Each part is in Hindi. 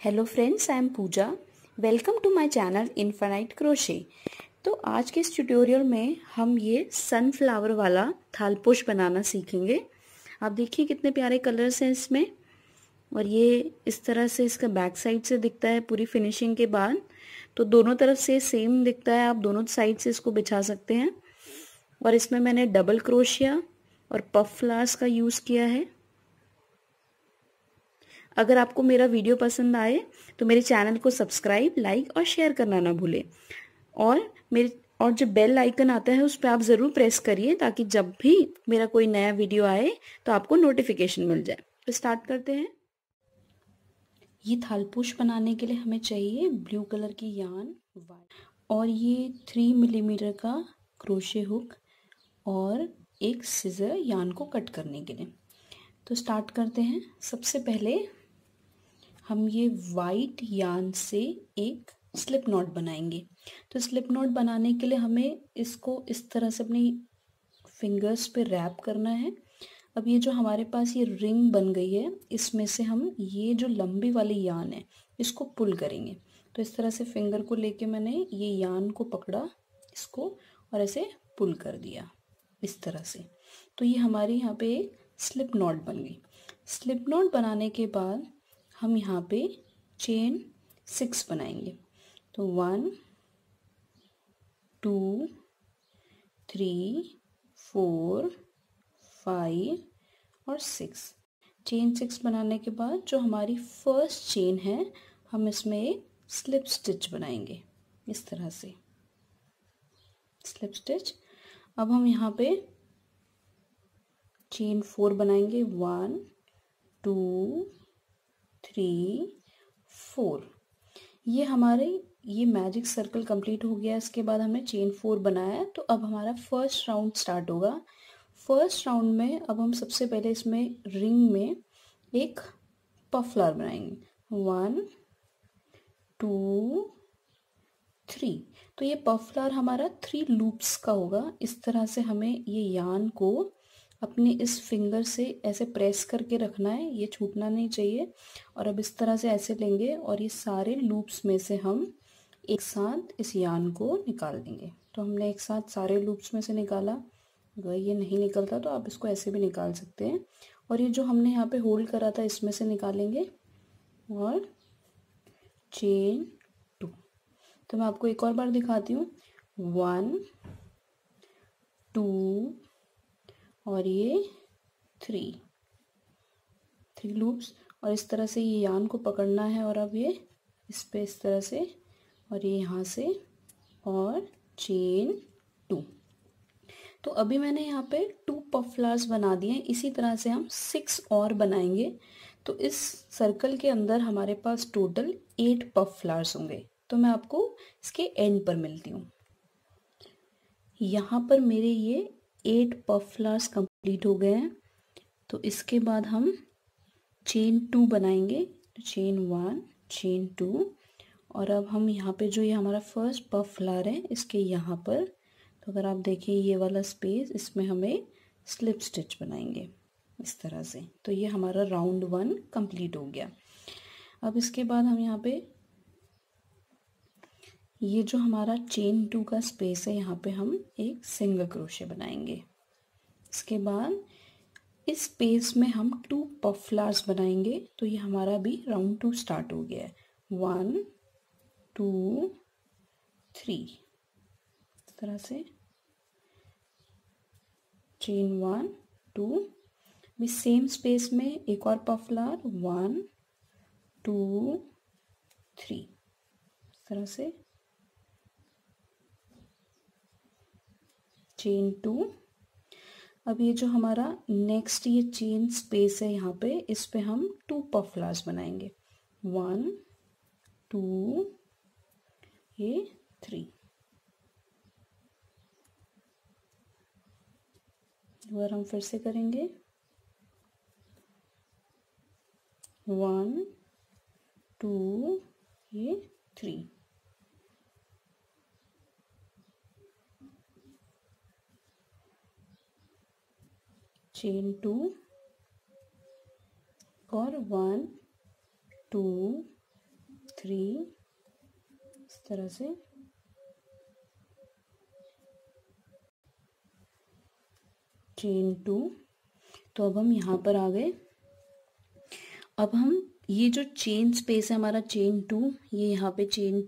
Hello friends, I am Pooja. Welcome to my channel infinite crochet. तो आज के इस ट्यूटोरियल में हम ये सनफ्लावर वाला थालपोश बनाना सीखेंगे। आप देखिए कितने प्यारे कलर्स हैं इसमें, और ये इस तरह से इसका बैक साइड से दिखता है पूरी फिनिशिंग के बाद। तो दोनों तरफ से सेम दिखता है, आप दोनों साइड से इसको बिछा सकते हैं। और इसमें मैंने डबल क्रोशिया और पफ फ्लावर्स का यूज़ किया है। अगर आपको मेरा वीडियो पसंद आए तो मेरे चैनल को सब्सक्राइब, लाइक और शेयर करना ना भूलें। और जो बेल आइकन आता है उस पर आप ज़रूर प्रेस करिए, ताकि जब भी मेरा कोई नया वीडियो आए तो आपको नोटिफिकेशन मिल जाए। तो स्टार्ट करते हैं। ये थालपोश बनाने के लिए हमें चाहिए ब्लू कलर की यार्न और ये 3 मिलीमीटर का क्रोशे हुक और एक सिजर यार्न को कट करने के लिए। तो स्टार्ट करते हैं। सबसे पहले हम ये वाइट यार्न से एक स्लिप नॉट बनाएंगे। तो स्लिप नॉट बनाने के लिए हमें इसको इस तरह से अपनी फिंगर्स पे रैप करना है। अब ये जो हमारे पास ये रिंग बन गई है, इसमें से हम ये जो लंबी वाली यार्न है इसको पुल करेंगे। तो इस तरह से फिंगर को लेके मैंने ये यार्न को पकड़ा इसको और ऐसे पुल कर दिया इस तरह से। तो ये हमारी यहाँ पे एक स्लिप नॉट बन गई। स्लिप नॉट बनाने के बाद हम यहाँ पे चेन 6 बनाएंगे। तो 1 2 3 4 5 और 6। चेन 6 बनाने के बाद जो हमारी फर्स्ट चेन है, हम इसमें एक स्लिप स्टिच बनाएंगे इस तरह से, स्लिप स्टिच। अब हम यहाँ पे चेन 4 बनाएंगे। 1 2 3 4। ये हमारे ये मैजिक सर्कल कंप्लीट हो गया। इसके बाद हमने चेन 4 बनाया, तो अब हमारा फर्स्ट राउंड स्टार्ट होगा। फर्स्ट राउंड में अब हम सबसे पहले इसमें रिंग में एक पफ फ्लावर बनाएंगे। 1 2 3। तो ये पफ फ्लावर हमारा 3 लूप्स का होगा। इस तरह से हमें ये यार्न को अपने इस फिंगर से ऐसे प्रेस करके रखना है, ये छूटना नहीं चाहिए। और अब इस तरह से ऐसे लेंगे और ये सारे लूप्स में से हम एक साथ इस यार्न को निकाल देंगे। तो हमने एक साथ सारे लूप्स में से निकाला। अगर ये नहीं निकलता तो आप इसको ऐसे भी निकाल सकते हैं। और ये जो हमने यहाँ पे होल्ड करा था इसमें से निकालेंगे और चेन 2। तो मैं आपको एक और बार दिखाती हूँ। 1 2 और ये 3 लूप्स, और इस तरह से ये यार्न को पकड़ना है। और अब ये इस पे इस तरह से, और ये यहाँ से, और चेन 2। तो अभी मैंने यहाँ पे 2 पफ फ्लावर्स बना दिए हैं। इसी तरह से हम 6 और बनाएंगे। तो इस सर्कल के अंदर हमारे पास टोटल 8 पफ फ्लावर्स होंगे। तो मैं आपको इसके एंड पर मिलती हूँ। यहाँ पर मेरे ये 8 पफ फ्लावर्स कंप्लीट हो गए हैं। तो इसके बाद हम चेन 2 बनाएंगे। तो चेन 1 चेन 2, और अब हम यहाँ पे जो ये हमारा फर्स्ट पफ फ्लावर है इसके यहाँ पर, तो अगर आप देखें ये वाला स्पेस, इसमें हमें स्लिप स्टिच बनाएंगे इस तरह से। तो ये हमारा राउंड 1 कंप्लीट हो गया। अब इसके बाद हम यहाँ पे ये जो हमारा चेन 2 का स्पेस है, यहाँ पे हम एक सिंगल क्रोशे बनाएंगे। इसके बाद इस स्पेस में हम 2 पफ फ्लावर्स बनाएंगे। तो ये हमारा भी राउंड 2 स्टार्ट हो गया है। 1 2 3 इस तरह से, चेन 1 2, भी सेम स्पेस में एक और पफ फ्लावर 1 2 3 इस तरह से, चेन 2। अब ये जो हमारा नेक्स्ट ये चेन स्पेस है यहाँ पे, इस पे हम 2 पफ फ्लावर्स बनाएंगे। 1 2 ये 3। एक बार हम फिर से करेंगे। 1 2 ये 3। चेन 2 और 1 2 3, इस तरह से चेन 2। तो अब हम यहाँ पर आ गए। अब हम ये जो चेन स्पेस है हमारा चेन 2, ये यहाँ पे चेन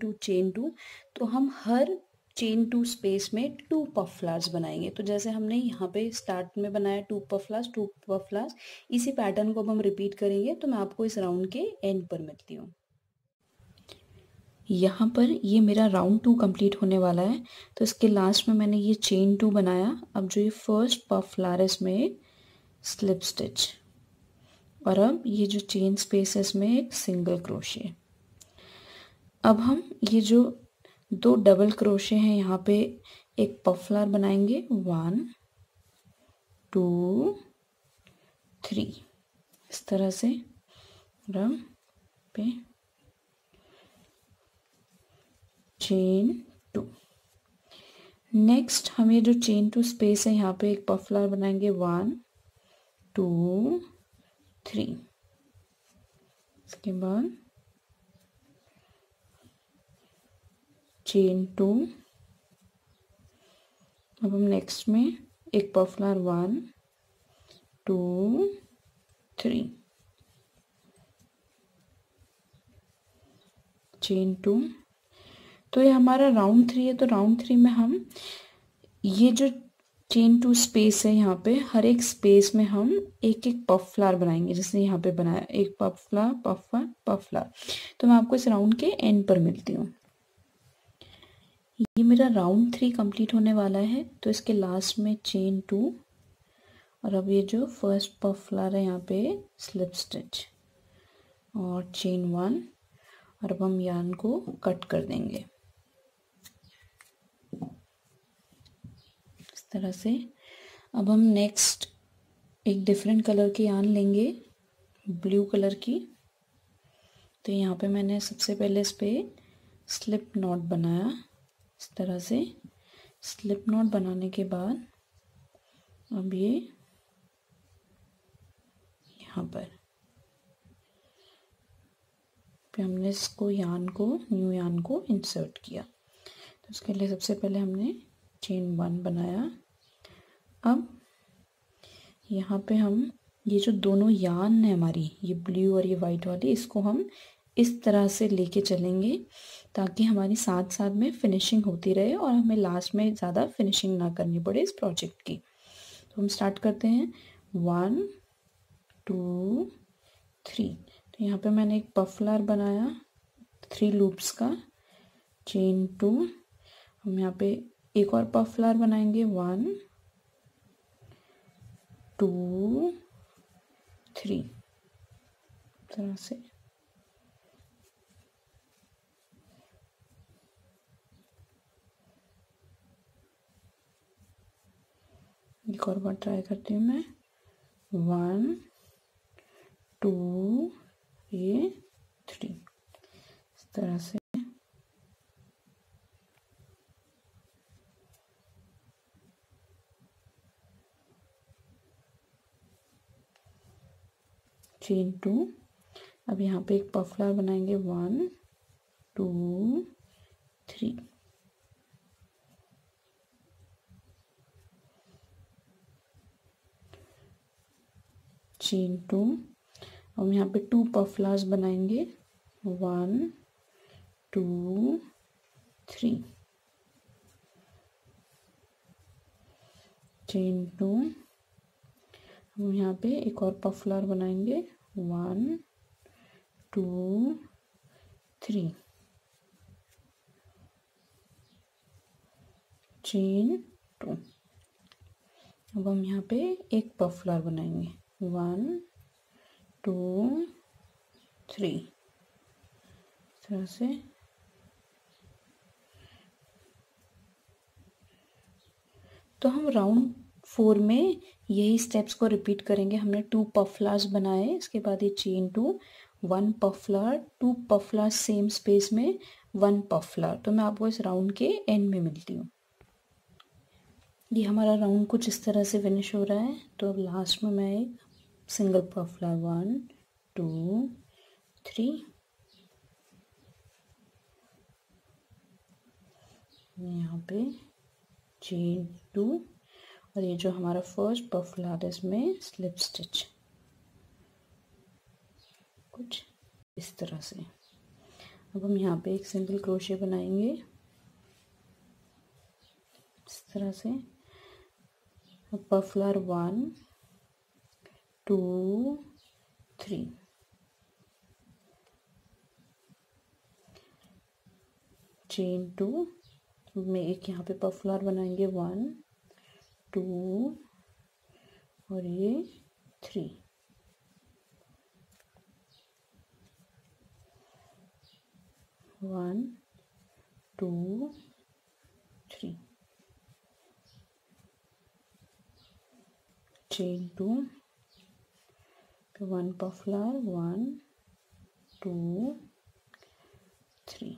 2, तो हम हर चेन 2 स्पेस में 2 पफ फ्लावर्स बनाएंगे। तो जैसे हमने यहाँ पे स्टार्ट में बनाया 2 पफ फ्लावर्स, इसी पैटर्न को अब हम रिपीट करेंगे। तो मैं आपको इस राउंड के एंड पर मिलती हूँ। यहाँ पर ये मेरा राउंड 2 कंप्लीट होने वाला है। तो इसके लास्ट में मैंने ये चेन 2 बनाया। अब जो ये फर्स्ट पफ फ्लावर है इसमें स्लिप स्टिच, और अब ये जो चेन स्पेस है इसमें एक सिंगल क्रोशे। अब हम ये जो 2 डबल क्रोशे हैं यहाँ पे एक पफ फ्लावर बनाएंगे। 1 2 3, इस तरह से। और पे चेन 2। नेक्स्ट हम ये जो चेन 2 स्पेस है यहाँ पे एक पफ फ्लावर बनाएंगे। 1 2 3, इसके बाद चेन 2। अब हम नेक्स्ट में एक पफ फ्लावर 1 2 3, चेन 2। तो ये हमारा राउंड 3 है। तो राउंड 3 में हम ये जो चेन 2 स्पेस है यहाँ पे हर एक स्पेस में हम एक एक पफ फ्लावर बनाएंगे। जैसे यहाँ पे बनाया एक पफ फ्लावर पफ फ्लावर। तो मैं आपको इस राउंड के एंड पर मिलती हूँ। ये मेरा राउंड 3 कंप्लीट होने वाला है। तो इसके लास्ट में चेन 2, और अब ये जो फर्स्ट पफ फ्लावर है यहाँ पे स्लिप स्टिच और चेन 1, और अब हम यार्न को कट कर देंगे इस तरह से। अब हम नेक्स्ट एक डिफरेंट कलर की यार्न लेंगे, ब्लू कलर की। तो यहाँ पे मैंने सबसे पहले इस पे स्लिप नॉट बनाया इस तरह से। स्लिप नॉट बनाने के बाद अब ये यहाँ पर फिर हमने इसको न्यू यार्न को इंसर्ट किया। तो उसके लिए सबसे पहले हमने चेन 1 बनाया। अब यहाँ पे हम ये जो दोनों यार्न है हमारी, ये ब्लू और ये वाइट वाली, इसको हम इस तरह से लेके चलेंगे ताकि हमारी साथ साथ में फिनिशिंग होती रहे और हमें लास्ट में ज़्यादा फिनिशिंग ना करनी पड़े इस प्रोजेक्ट की। तो हम स्टार्ट करते हैं। 1 2 3। तो यहाँ पे मैंने एक पफ फ्लावर बनाया 3 लूप्स का, चेन 2। हम यहाँ पे एक और पफ फ्लावर बनाएंगे। 1 2 3, तरह से। एक और बार ट्राई करती हूँ मैं। 1 2 ये 3, इस तरह से। चेन 2। अब यहाँ पे एक पफ फ्लावर बनाएंगे। 1 2 3, चेन 2। हम यहाँ पे 2 पफ फ्लावर्स बनाएंगे। 1 2 3, चेन 2। हम यहाँ पे एक और पफ फ्लावर बनाएंगे। 1 2 3, चेन 2। अब हम यहाँ पे एक पफ फ्लावर बनाएंगे। 1 2 3, इस तरह से। तो हम राउंड 4 में यही स्टेप्स को रिपीट करेंगे। हमने 2 पफ फ्लावर्स बनाए, इसके बाद ये chain 2, 1 puff flower, 2 puff flower same space में 1 पफ फ्लावर। तो मैं आपको इस राउंड के एंड में मिलती हूँ। ये हमारा राउंड कुछ इस तरह से फिनिश हो रहा है। तो अब लास्ट में मैं एक सिंगल पफ फ्लावर 1 2 3, यहाँ पे चेन 2 और ये जो हमारा फर्स्ट पफ फ्लावर है इसमें स्लिप स्टिच कुछ इस तरह से। अब हम यहाँ पे एक सिंगल क्रोशे बनाएंगे इस तरह से। पफ फ्लावर 1 2 3 चेन 2 में एक यहाँ पे पफ फ्लावर बनाएंगे 1 2 और ये 3 1 2 3 चेन 2 1 पफ फ्लावर 1 2 3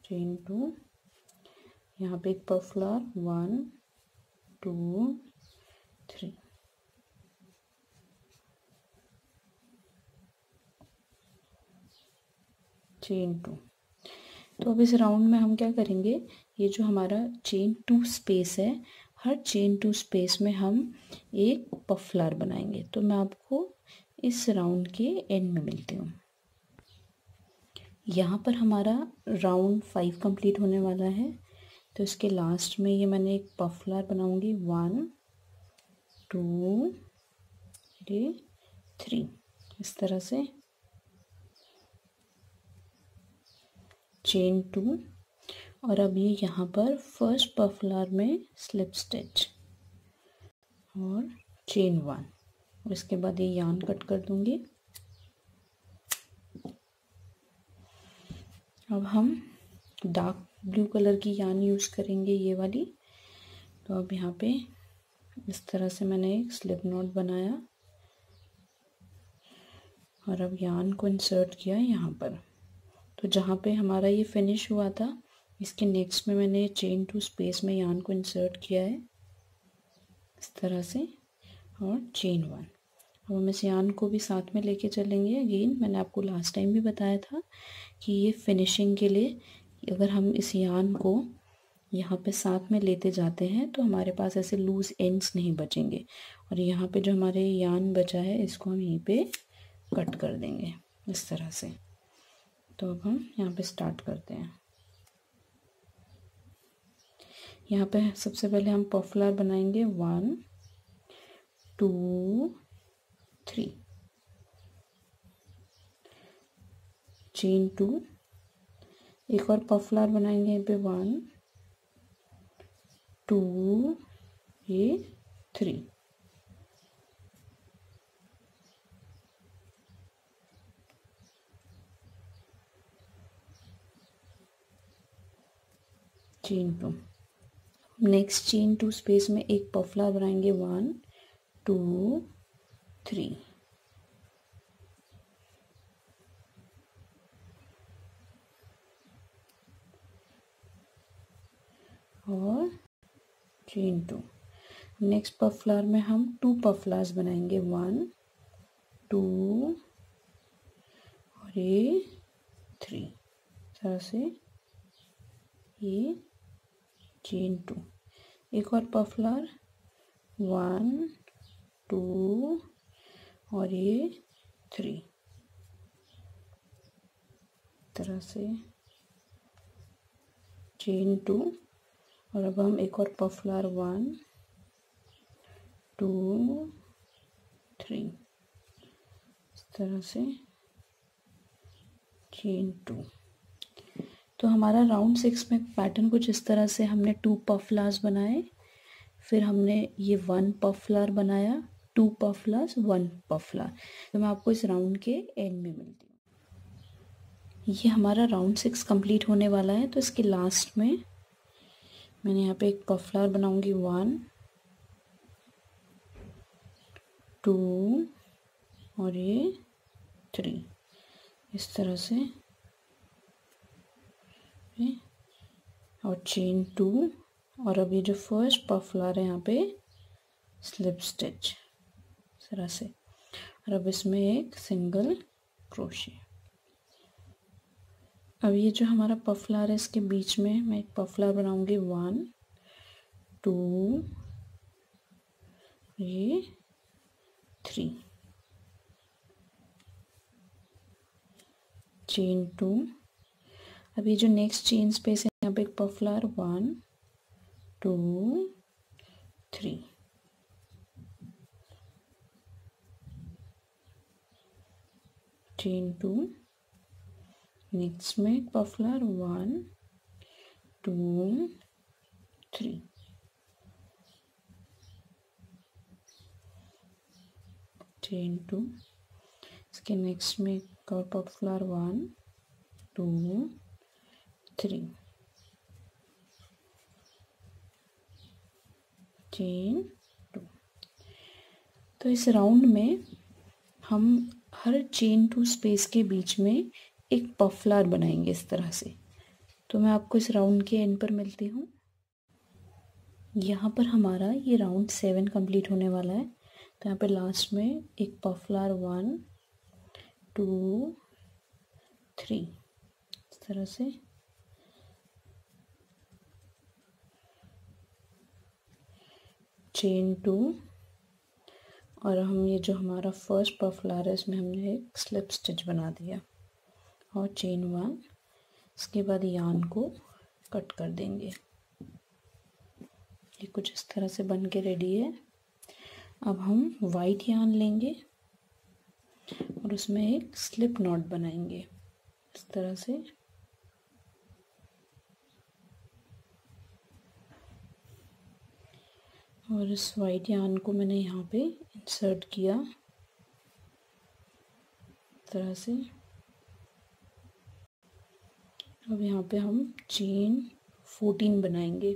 चेन 2 यहाँ पे एक पफ फ्लावर 1 2 3 चेन 2। तो अब इस राउंड में हम क्या करेंगे, ये जो हमारा चेन 2 स्पेस है, हर चेन 2 स्पेस में हम एक पफ फ्लावर बनाएंगे। तो मैं आपको इस राउंड के एंड में मिलती हूँ। यहाँ पर हमारा राउंड 5 कंप्लीट होने वाला है। तो इसके लास्ट में ये मैंने एक पफ फ्लावर बनाऊंगी 1 2 3 इस तरह से। चेन 2 और अब ये यहाँ पर फर्स्ट पफ फ्लावर में स्लिप स्टिच और चेन 1 और इसके बाद ये यार्न कट कर दूंगी। अब हम डार्क ब्लू कलर की यार्न यूज़ करेंगे, ये वाली। तो अब यहाँ पे इस तरह से मैंने एक स्लिप नॉट बनाया और अब यार्न को इंसर्ट किया यहाँ पर। तो जहाँ पे हमारा ये फिनिश हुआ था, इसके नेक्स्ट में मैंने चेन 2 स्पेस में यार्न को इंसर्ट किया है इस तरह से और चेन 1। अब हम इस यार्न को भी साथ में लेके चलेंगे। अगेन मैंने आपको लास्ट टाइम भी बताया था कि ये फिनिशिंग के लिए अगर हम इस यार्न को यहाँ पे साथ में लेते जाते हैं तो हमारे पास ऐसे लूज एंड्स नहीं बचेंगे। और यहाँ पे जो हमारे यार्न बचा है इसको हम यहीं पे कट कर देंगे इस तरह से। तो अब हम यहाँ पे स्टार्ट करते हैं। यहाँ पे सबसे पहले हम पफ फ्लावर बनाएंगे 1 2 3 चेन 2 एक और पफ फ्लावर बनाएंगे यहाँ पे 1 2 ये 3 चेन 2। नेक्स्ट चेन 2 स्पेस में एक पफ फ्लावर बनाएंगे 1 2 3 और चेन 2। नेक्स्ट पफ फ्लावर में हम 2 पफ फ्लावर्स बनाएंगे 1 2 और ये 3 तरह से ये चेन 2। एक और पफ फ्लावर 1 2 और ये 3 तरह से चेन 2। और अब हम एक और पफ फ्लावर 1 2 3 इस तरह से चेन 2। तो हमारा राउंड 6 में पैटर्न कुछ इस तरह से, हमने 2 पफ फ्लावर्स बनाए, फिर हमने ये 1 पफ फ्लावर बनाया, 2 पफ फ्लावर्स 1 पफ फ्लावर। तो मैं आपको इस राउंड के एंड में मिलती हूँ। ये हमारा राउंड 6 कंप्लीट होने वाला है। तो इसके लास्ट में मैंने यहाँ पे एक पफ फ्लावर बनाऊंगी 1 2 और ये 3 इस तरह से और चेन 2 और अब ये जो फर्स्ट पफ फ्लावर है यहाँ पे स्लिप स्टिच इस तरह से। और अब इसमें एक सिंगल क्रोशे। अब ये जो हमारा पफ फ्लावर है इसके बीच में मैं एक पफ फ्लावर बनाऊंगी 1 2 ये 3 चेन 2। अब ये जो नेक्स्ट चेन स्पेस है यहाँ पे एक पफ फ्लावर 1 2 3 चेन 2। नेक्स्ट में एक पफ फ्लावर 1 2 3 चेन 2। इसके नेक्स्ट में एक और पफ फ्लावर 1 2 3 चेन 2। तो इस राउंड में हम हर चेन 2 स्पेस के बीच में एक पफ फ्लावर बनाएंगे इस तरह से। तो मैं आपको इस राउंड के एंड पर मिलती हूँ। यहाँ पर हमारा ये राउंड 7 कंप्लीट होने वाला है। तो यहाँ पे लास्ट में एक पफ फ्लावर 1 2 3 इस तरह से चेन 2। और हम ये जो हमारा फर्स्ट पफ फ्लावर है इसमें हमने एक स्लिप स्टिच बना दिया और चेन 1। इसके बाद यार्न को कट कर देंगे। ये कुछ इस तरह से बन के रेडी है। अब हम वाइट यार्न लेंगे और उसमें एक स्लिप नॉट बनाएंगे इस तरह से। और इस वाइट यार्न को मैंने यहाँ पे इंसर्ट किया इस तरह से। अब यहाँ पे हम चेन 14 बनाएंगे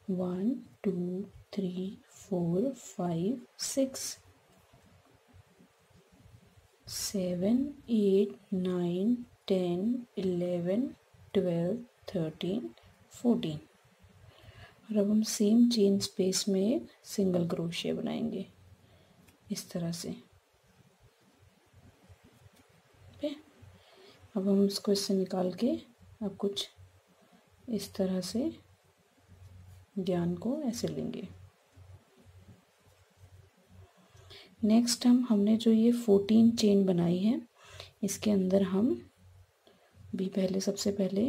1 2 3 4 5 6 7 8 9 10 11 12 13 14। और अब हम सेम चेन स्पेस में एक सिंगल क्रोशिया बनाएंगे इस तरह से। ओके, अब हम इसको इससे निकाल के अब कुछ इस तरह से ज्ञान को ऐसे लेंगे। नेक्स्ट हमने जो ये 14 चेन बनाई है इसके अंदर हम भी सबसे पहले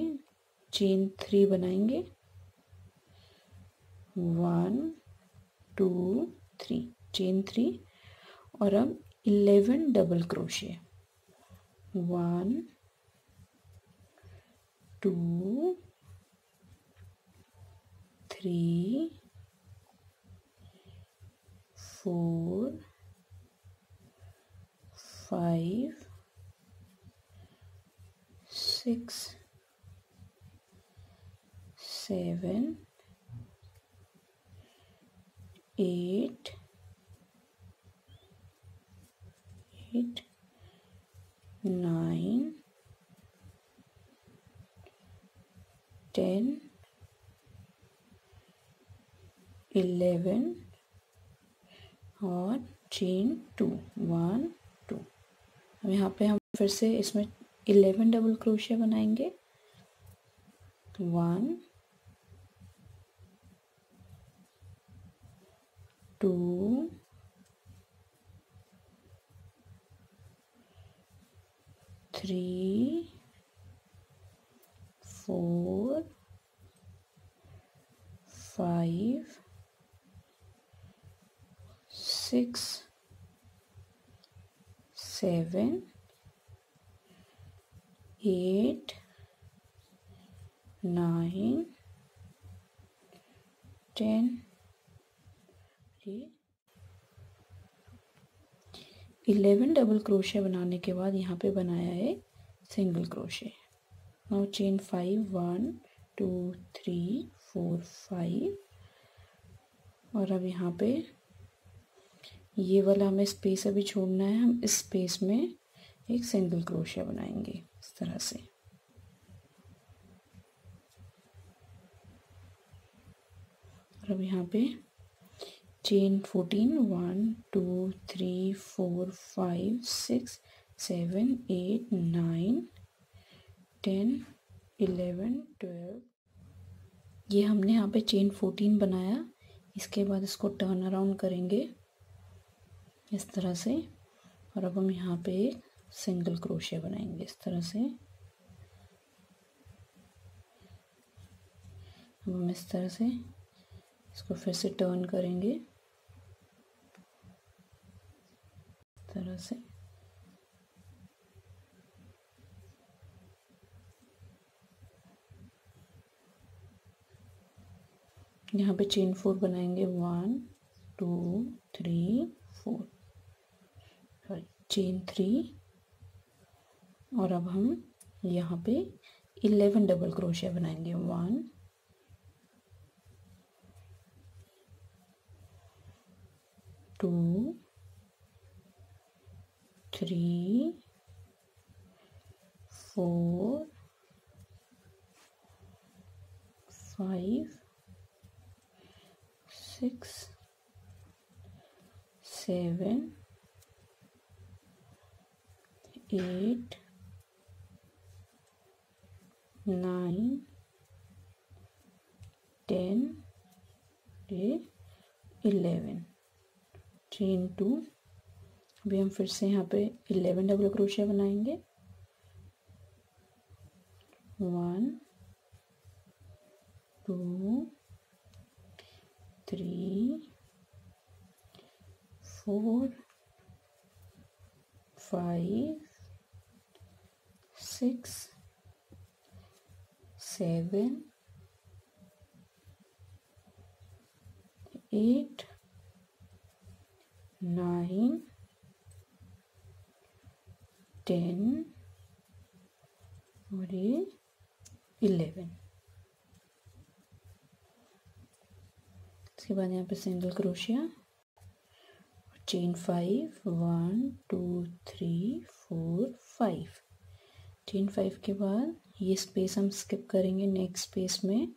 चेन 3 बनाएंगे 1 2 3 चेन 3। और अब 11 डबल क्रोशिया 1 2 3 4 5 6 7 8 9 10 11 और चेन 2 1 2। अब यहाँ पे हम फिर से इसमें 11 डबल क्रोशिया बनाएंगे 1 2 3 4 5 6 7 8 9 10। 11 डबल क्रोशिया बनाने के बाद यहाँ पे बनाया है सिंगल क्रोशिया। Now chain 5 1 2 3 4 5। और अब यहाँ पे ये वाला हमें स्पेस अभी छोड़ना है। हम इस स्पेस में एक सिंगल क्रोशिया बनाएंगे इस तरह से। और अब यहाँ पे चेन 14 1 2 3 4 5 6 7 8 9 10 11 12। ये हमने यहाँ पे चेन 14 बनाया। इसके बाद इसको टर्न अराउंड करेंगे इस तरह से, और अब हम यहाँ पे एक सिंगल क्रोशिया बनाएंगे इस तरह से। अब हम इस तरह से इसको फिर से टर्न करेंगे इस तरह से। यहाँ पे चेन 4 बनाएंगे, 1 2 3 4, चेन 3, और अब हम यहाँ पे 11 डबल क्रोशिया बनाएंगे, 1 2 3 4 5 6 7 8 9 10 11, चेन 2। अभी हम फिर से यहाँ पे 11 डबल क्रोशिया बनाएंगे, 1 2 3 4 5 6 7 8 9 10 और ये 11। इसके बाद यहाँ पे सिंगल क्रोशिया, चेन 5, 1 2 3 4 5। चेन 5 के बाद ये स्पेस हम स्किप करेंगे, नेक्स्ट स्पेस में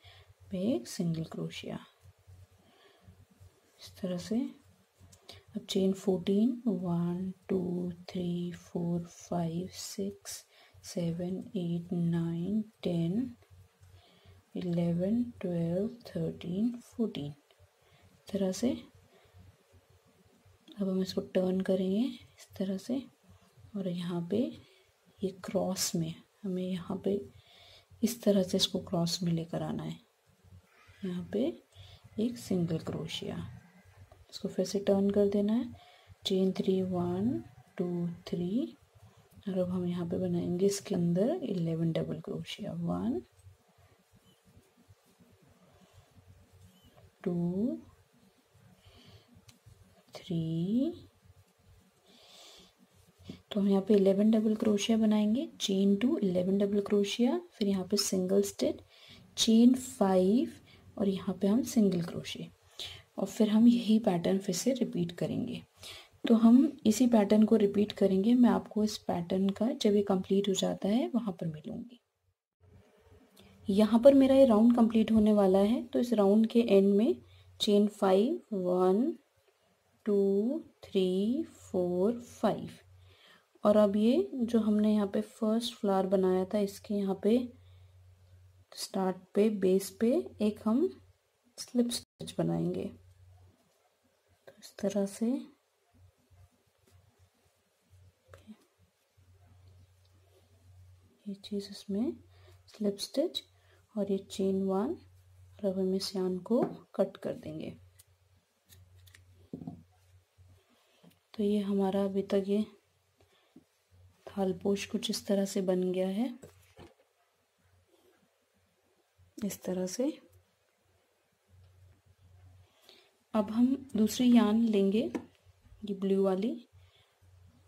एक सिंगल क्रोशिया इस तरह से। अब चेन 14, 1 2 3 4 5 6 7 8 9 10 11 12 13 14 तरह से। अब हम इसको टर्न करेंगे इस तरह से, और यहाँ पे ये क्रॉस में हमें यहाँ पे इस तरह से इसको क्रॉस में लेकर आना है। यहाँ पे एक सिंगल क्रोशिया, इसको फिर से टर्न कर देना है, चेन 3 1 2 3, और अब हम यहाँ पे बनाएंगे इसके अंदर 11 डबल क्रोशिया, 1 2 3। तो हम यहाँ पे 11 डबल क्रोशिया बनाएंगे, चेन 2 11 डबल क्रोशिया, फिर यहाँ पे सिंगल स्टिच, चेन 5, और यहाँ पे हम सिंगल क्रोशिया, और फिर हम यही पैटर्न फिर से रिपीट करेंगे। तो हम इसी पैटर्न को रिपीट करेंगे। मैं आपको इस पैटर्न का जब ये कंप्लीट हो जाता है वहाँ पर मिलूँगी। यहाँ पर मेरा ये राउंड कंप्लीट होने वाला है, तो इस राउंड के एंड में चेन 5 1 2 3 4 5, और अब ये जो हमने यहाँ पे फर्स्ट फ्लावर बनाया था इसके यहाँ पे स्टार्ट पे बेस पे एक हम स्लिप स्टिच बनाएंगे, तो इस तरह से ये चीज़ इसमें स्लिप स्टिच, और ये चेन 1, और अब हम इस यार्न को कट कर देंगे। तो ये हमारा अभी तक ये थालपोश कुछ इस तरह से बन गया है, इस तरह से। अब हम दूसरी यार्न लेंगे, ये ब्लू वाली,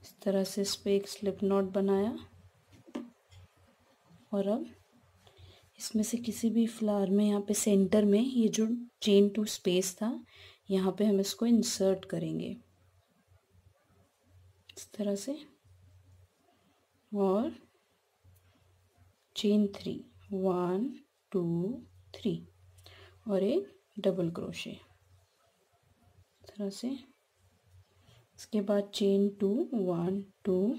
इस तरह से इस पर एक स्लिप नॉट बनाया, और अब इसमें से किसी भी फ्लावर में यहाँ पे सेंटर में ये जो चेन 2 स्पेस था यहाँ पे हम इसको इंसर्ट करेंगे इस तरह से, और चेन 3 1 2 3 और एक डबल क्रोशे इस तरह से। इसके बाद चेन 2 1 2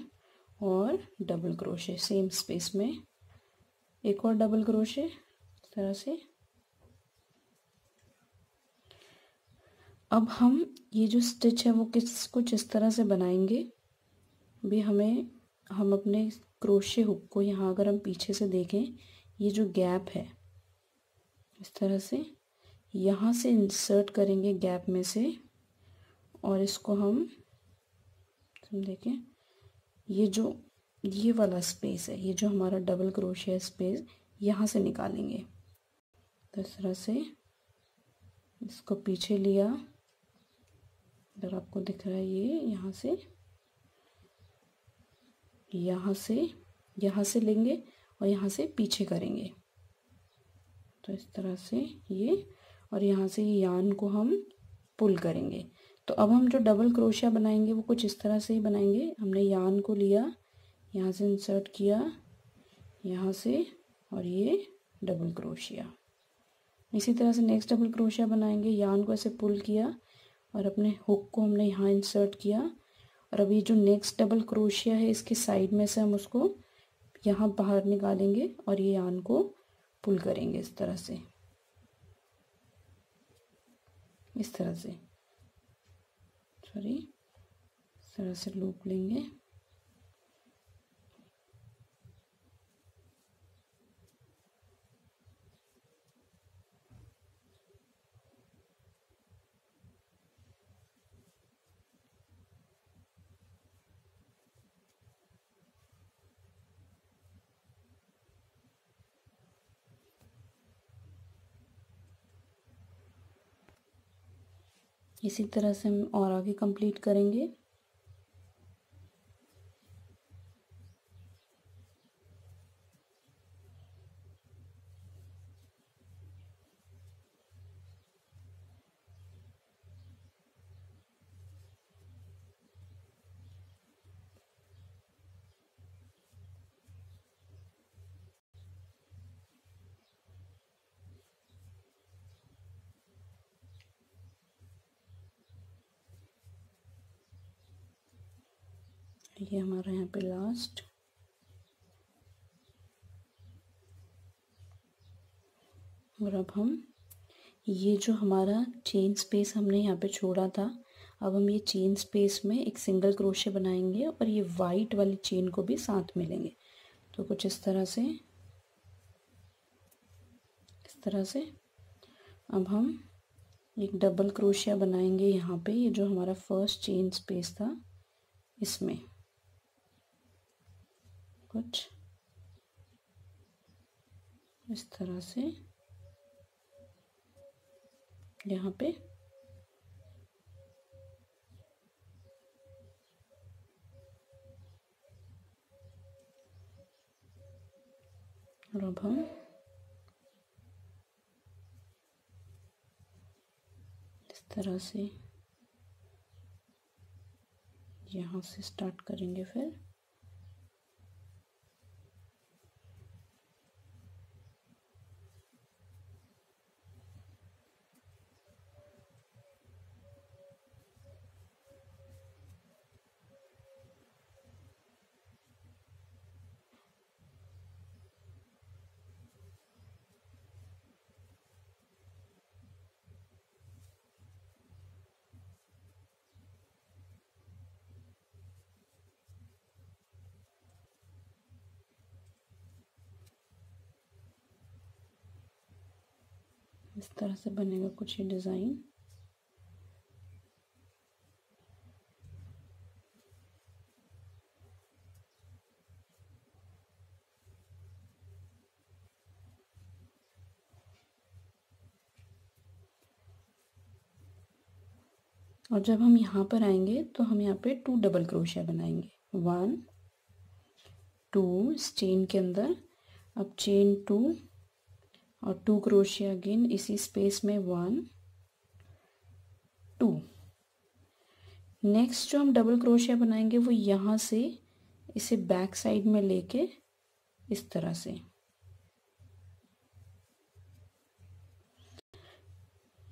और डबल क्रोशे सेम स्पेस में एक और डबल क्रोशे इस तरह से। अब हम ये जो स्टिच है वो कुछ इस तरह से बनाएंगे भी। हम अपने क्रोशे हुक को यहाँ अगर हम पीछे से देखें, ये जो गैप है इस तरह से यहाँ से इंसर्ट करेंगे गैप में से, और इसको हम देखें ये वाला स्पेस है, ये जो हमारा डबल क्रोशिया स्पेस यहाँ से निकालेंगे। तो इस तरह से इसको पीछे लिया, अगर आपको दिख रहा है ये यहाँ से लेंगे और यहाँ से पीछे करेंगे। तो इस तरह से ये, और यहाँ से ये यान को हम पुल करेंगे। तो अब हम जो डबल क्रोशिया बनाएंगे वो कुछ इस तरह से ही बनाएंगे। हमने यान को लिया, यहाँ से इंसर्ट किया यहाँ से, और ये डबल क्रोशिया। इसी तरह से नेक्स्ट डबल क्रोशिया बनाएंगे। यान को ऐसे पुल किया और अपने हुक को हमने यहाँ इंसर्ट किया, और अब ये जो नेक्स्ट डबल क्रोशिया है इसके साइड में से हम उसको यहाँ बाहर निकालेंगे और ये यान को पुल करेंगे इस तरह से इस तरह से लूप लेंगे। इसी तरह से हम और आगे कंप्लीट करेंगे। ये हमारा यहाँ पे लास्ट। और अब हम ये जो हमारा चेन स्पेस हमने यहाँ पे छोड़ा था, अब हम ये चेन स्पेस में एक सिंगल क्रोशे बनाएंगे और ये वाइट वाली चेन को भी साथ में लेंगे। तो कुछ इस तरह से अब हम एक डबल क्रोशिया बनाएंगे यहाँ पे, ये जो हमारा फर्स्ट चेन स्पेस था इसमें कुछ इस तरह से यहाँ पे, और अब हम इस तरह से यहाँ से स्टार्ट करेंगे। फिर इस तरह से बनेगा कुछ ये डिज़ाइन। और जब हम यहाँ पर आएंगे तो हम यहाँ पे 2 डबल क्रोशिया बनाएंगे। 1 2 इस चेन के अंदर, अब चेन 2 और 2 क्रोशिया अगेन इसी स्पेस में 1 2। नेक्स्ट जो हम डबल क्रोशिया बनाएंगे वो यहाँ से इसे बैक साइड में लेके इस तरह से,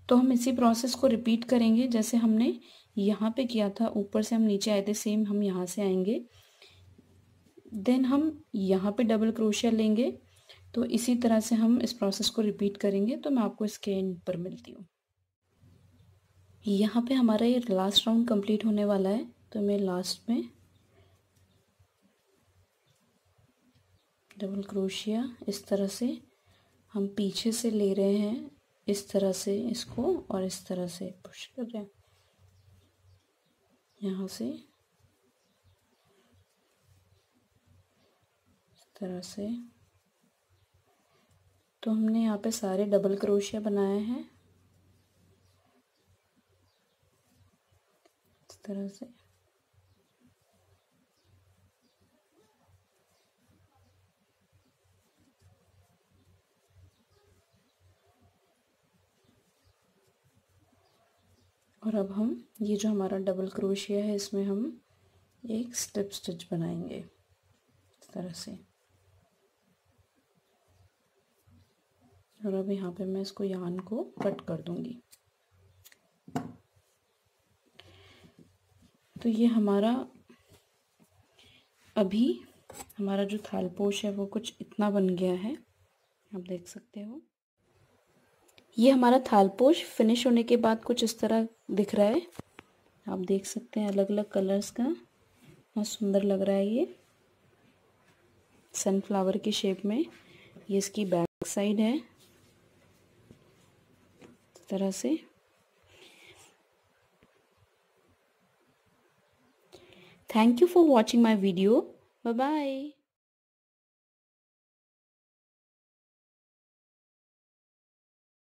तो हम इसी प्रोसेस को रिपीट करेंगे जैसे हमने यहाँ पे किया था। ऊपर से हम नीचे आए थे, सेम हम यहाँ से आएंगे। देन हम यहाँ पे डबल क्रोशिया लेंगे, तो इसी तरह से हम इस प्रोसेस को रिपीट करेंगे। तो मैं आपको इसके एंड पर मिलती हूँ। यहाँ पे हमारा ये लास्ट राउंड कंप्लीट होने वाला है। तो मैं लास्ट में डबल क्रोशिया इस तरह से हम पीछे से ले रहे हैं, इस तरह से इसको, और इस तरह से पुश कर रहे हैं यहाँ से, इस तरह से। तो हमने यहाँ पे सारे डबल क्रोशिया बनाए हैं इस तरह से। और अब हम ये जो हमारा डबल क्रोशिया है इसमें हम एक स्लिप स्टिच बनाएंगे इस तरह से। और अब यहाँ पे मैं इसको यार्न को कट कर दूंगी। तो ये हमारा अभी हमारा जो थालपोश है वो कुछ इतना बन गया है, आप देख सकते हो। ये हमारा थालपोश फिनिश होने के बाद कुछ इस तरह दिख रहा है, आप देख सकते हैं अलग अलग कलर्स का। बहुत सुंदर लग रहा है ये सनफ्लावर की शेप में। ये इसकी बैक साइड है इस तरह से। Thank you for watching my video. Bye bye.